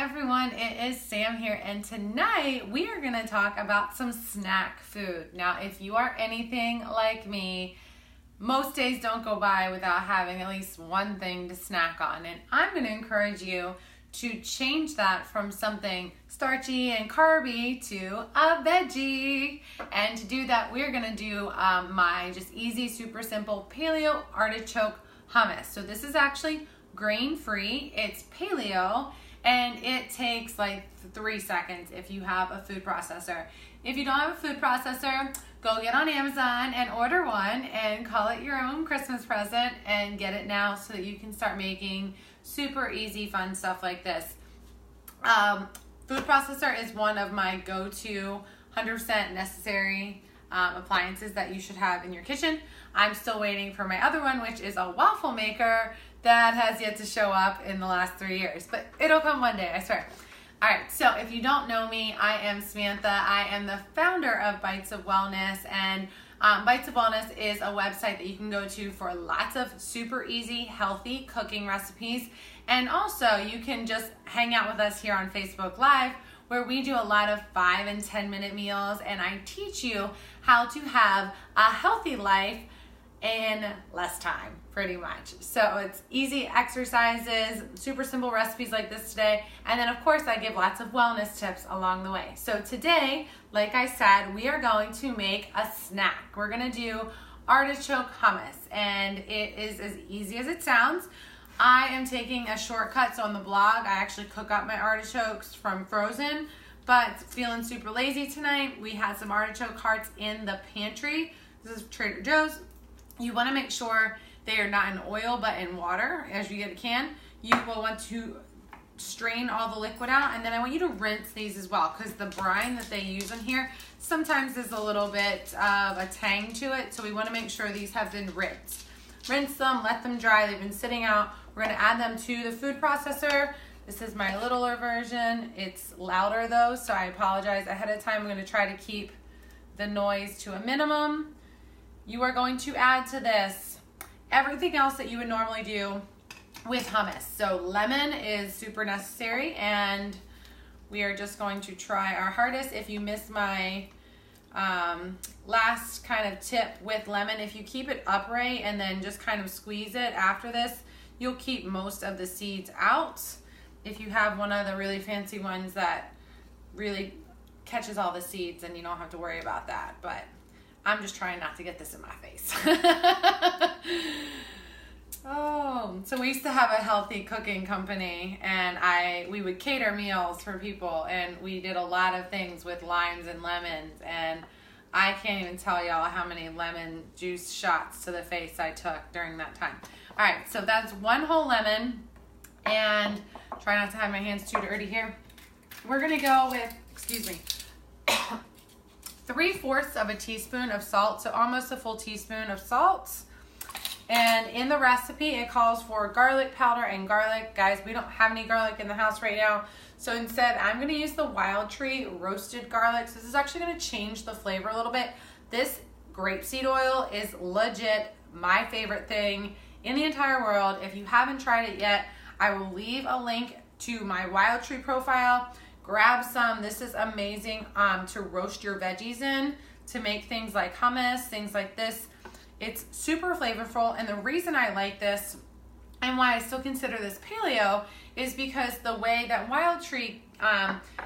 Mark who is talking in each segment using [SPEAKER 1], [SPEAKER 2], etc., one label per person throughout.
[SPEAKER 1] everyone, it is Sam here, and tonight we are going to talk about some snack food. Now, if you are anything like me, most days don't go by without having at least one thing to snack on, and I'm going to encourage you to change that from something starchy and carby to a veggie. And to do that, we're going to do my just easy, super simple Paleo Artichoke Hummus. So this is actually grain-free, it's paleo, and it takes like 3 seconds if you have a food processor. If you don't have a food processor, go get on Amazon and order one and call it your own Christmas present and get it now so that you can start making super easy, fun stuff like this. Food processor is one of my go-to 100% necessary appliances that you should have in your kitchen. I'm still waiting for my other one, which is a waffle maker that has yet to show up in the last 3 years, but it'll come one day, I swear. All right, so if you don't know me, I am Samantha. I am the founder of Bites of Wellness, and Bites of Wellness is a website that you can go to for lots of super easy, healthy cooking recipes. And also, you can just hang out with us here on Facebook Live, where we do a lot of 5 and 10 minute meals, and I teach you how to have a healthy life in less time, pretty much. So it's easy exercises, super simple recipes like this today, and then of course I give lots of wellness tips along the way. So today, like I said, we are going to make a snack. We're gonna do artichoke hummus, and it is as easy as it sounds. I am taking a shortcut, so on the blog, I actually cook up my artichokes from frozen, but feeling super lazy tonight, we had some artichoke hearts in the pantry. This is Trader Joe's. You want to make sure they are not in oil but in water as you get a can. You will want to strain all the liquid out, and then I want you to rinse these as well, because the brine that they use in here sometimes is a little bit of a tang to it, so we want to make sure these have been rinsed. Rinse them, let them dry, they've been sitting out. We're going to add them to the food processor. This is my littler version. It's louder though, so I apologize ahead of time. I'm going to try to keep the noise to a minimum. You are going to add to this everything else that you would normally do with hummus. So lemon is super necessary, and we are just going to try our hardest. If you missed my last kind of tip with lemon, if you keep it upright and then just kind of squeeze it after this, you'll keep most of the seeds out. If you have one of the really fancy ones that really catches all the seeds, then you don't have to worry about that. But I'm just trying not to get this in my face. Oh, so we used to have a healthy cooking company, and we would cater meals for people, and we did a lot of things with limes and lemons, and I can't even tell y'all how many lemon juice shots to the face I took during that time. All right, so that's one whole lemon, and try not to have my hands too dirty here. We're gonna go with, excuse me, 3/4 of a teaspoon of salt, so almost a full teaspoon of salt. And in the recipe, it calls for garlic powder and garlic. Guys, we don't have any garlic in the house right now, so instead I'm gonna use the Wild Tree roasted garlic. So this is actually gonna change the flavor a little bit. This grapeseed oil is legit my favorite thing in the entire world. If you haven't tried it yet, I will leave a link to my Wild Tree profile. Grab some. This is amazing to roast your veggies in, to make things like hummus, things like this. It's super flavorful, and the reason I like this and why I still consider this paleo is because the way that Wild Tree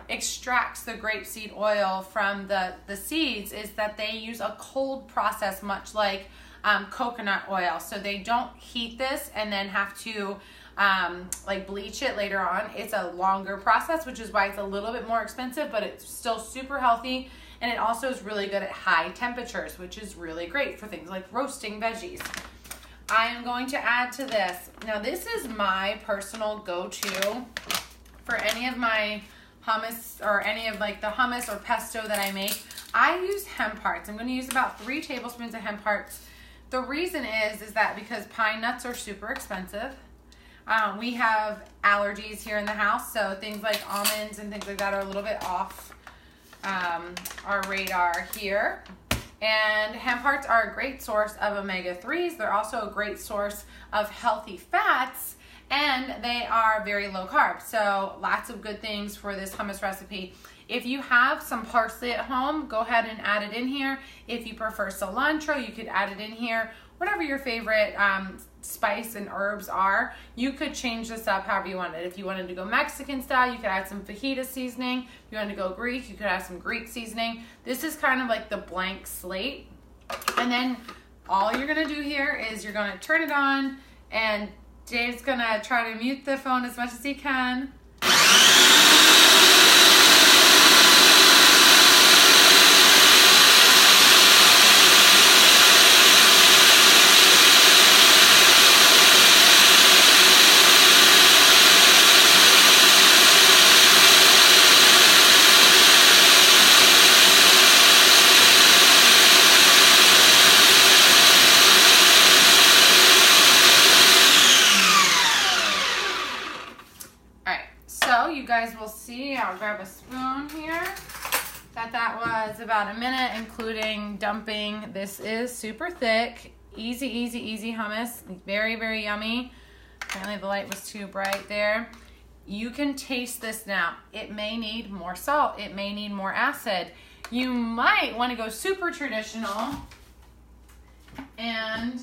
[SPEAKER 1] extracts the grapeseed oil from the seeds is that they use a cold process, much like coconut oil. So they don't heat this and then have to like bleach it later on. It's a longer process, which is why it's a little bit more expensive, but it's still super healthy. And it also is really good at high temperatures, which is really great for things like roasting veggies. I am going to add to this. Now this is my personal go-to for any of my hummus, or any of like the hummus or pesto that I make. I use hemp hearts. I'm going to use about 3 tablespoons of hemp hearts. The reason is that because pine nuts are super expensive. We have allergies here in the house, so things like almonds and things like that are a little bit off our radar here. And hemp hearts are a great source of omega-3s. They're also a great source of healthy fats, and they are very low carb. So lots of good things for this hummus recipe. If you have some parsley at home, go ahead and add it in here. If you prefer cilantro, you could add it in here. Whatever your favorite spice and herbs are, you could change this up however you wanted. If you wanted to go Mexican style, you could add some fajita seasoning. If you wanted to go Greek, you could add some Greek seasoning. This is kind of like the blank slate. And then all you're gonna do here is you're gonna turn it on, and Dave's gonna try to mute the phone as much as he can. So you guys will see, I'll grab a spoon here, that was about a minute, including dumping. This is super thick, easy hummus, very, very yummy. Apparently the light was too bright there. You can taste this now. It may need more salt, it may need more acid. You might want to go super traditional and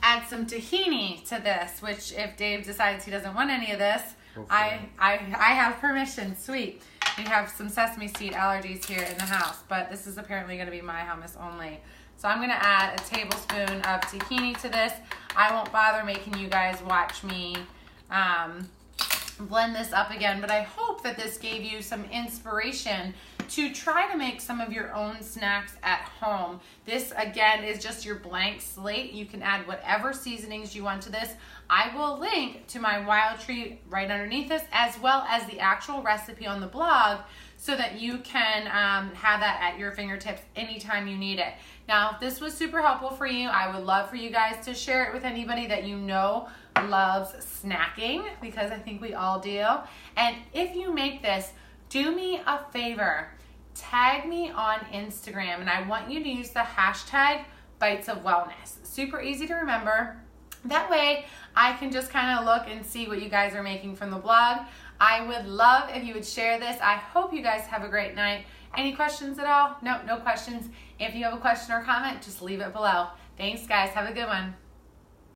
[SPEAKER 1] add some tahini to this, which if Dave decides he doesn't want any of this, I have permission. Sweet. We have some sesame seed allergies here in the house, but this is apparently going to be my hummus only. So I'm going to add a tablespoon of tahini to this. I won't bother making you guys watch me blend this up again, but I hope that this gave you some inspiration to try to make some of your own snacks at home. This again is just your blank slate. You can add whatever seasonings you want to this. I will link to my wild treat right underneath this, as well as the actual recipe on the blog, so that you can have that at your fingertips anytime you need it. Now, if this was super helpful for you, I would love for you guys to share it with anybody that you know loves snacking, because I think we all do. And if you make this, do me a favor, tag me on Instagram, and I want you to use the hashtag Bites of Wellness. Super easy to remember. That way I can just kind of look and see what you guys are making from the blog. I would love if you would share this. I hope you guys have a great night. Any questions at all? No questions. If you have a question or comment, just leave it below. Thanks guys, have a good one.